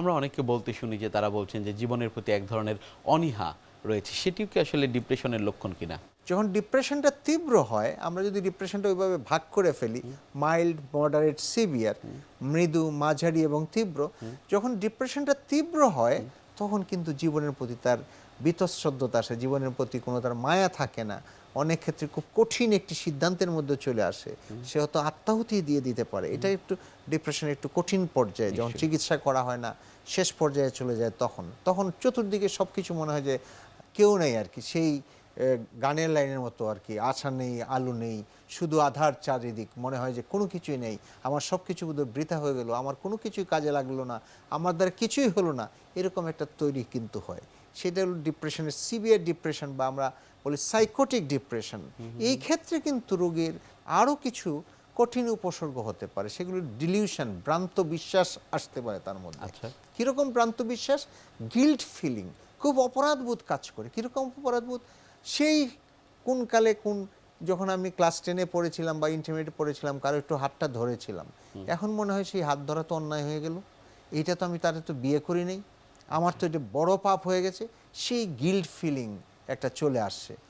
আমরা অনেককে বলতে শুনি যে তারা বলছেন যে জীবনের প্রতি এক ধরনের অনীহা রয়েছে, সেটিও কি আসলে ডিপ্রেশনের লক্ষণ কিনা? যখন ডিপ্রেশনটা তীব্র হয়, আমরা যদি ডিপ্রেশনটা ওইভাবে ভাগ করে ফেলি, মাইল্ড, মডারেট, সিভিয়ার, মৃদু, মাঝারি এবং তীব্র, যখন ডিপ্রেশনটা তীব্র হয় তখন কিন্তু জীবনের প্রতি তার বীতশ্রদ্ধতা আসে, জীবনের প্রতি কোনো তার মায়া থাকে না, অনেক ক্ষেত্রে খুব কঠিন একটি সিদ্ধান্তের মধ্যে চলে আসে, সে হয়তো আত্মাহুতি দিয়ে দিতে পারে। এটা একটু ডিপ্রেশনের একটু কঠিন পর্যায়ে, যখন নিশ্চয়ই। চিকিৎসা করা হয় না, শেষ পর্যায়ে চলে যায়, তখন তখন চতুর্দিকে সব কিছু মনে হয় যে কেউ নেই আর কি, সেই গানের লাইনের মতো আর কি, আশা নেই, আলো নেই, শুধু আধার চারিদিক, মনে হয় যে কোনো কিছুই নেই, আমার সব কিছু বোধহয় বৃথা হয়ে গেল, আমার কোনো কিছুই কাজে লাগলো না, আমার দ্বারা কিছুই হলো না, এরকম একটা তৈরি কিন্তু হয়। সেটা হলো ডিপ্রেশনের সিভিয়ার ডিপ্রেশন, বা আমরা বলি সাইকোটিক ডিপ্রেশন। এই ক্ষেত্রে কিন্তু রোগীর আরও কিছু কঠিন উপসর্গ হতে পারে, সেগুলো ডিলিউশন, ভ্রান্ত বিশ্বাস আসতে পারে তার মধ্যে। আচ্ছা। কীরকম ভ্রান্ত বিশ্বাস? গিল্ট ফিলিং, খুব অপরাধবোধ কাজ করে। কীরকম অপরাধবোধ? সেই কোন কালে যখন আমি ক্লাস 10-এ পড়েছিলাম বা ইন্টারমিডিয়েটে পড়েছিলাম, কারো একটু হাতটা ধরেছিলাম, এখন মনে হয় সেই হাত ধরা তো অন্যায় হয়ে গেল, এইটা তো আমি তাদের তো বিয়ে করি নাই, আমার তো এটা বড় পাপ হয়ে গেছে। সেই গিল্ট ফিলিং একটা চলে আসছে।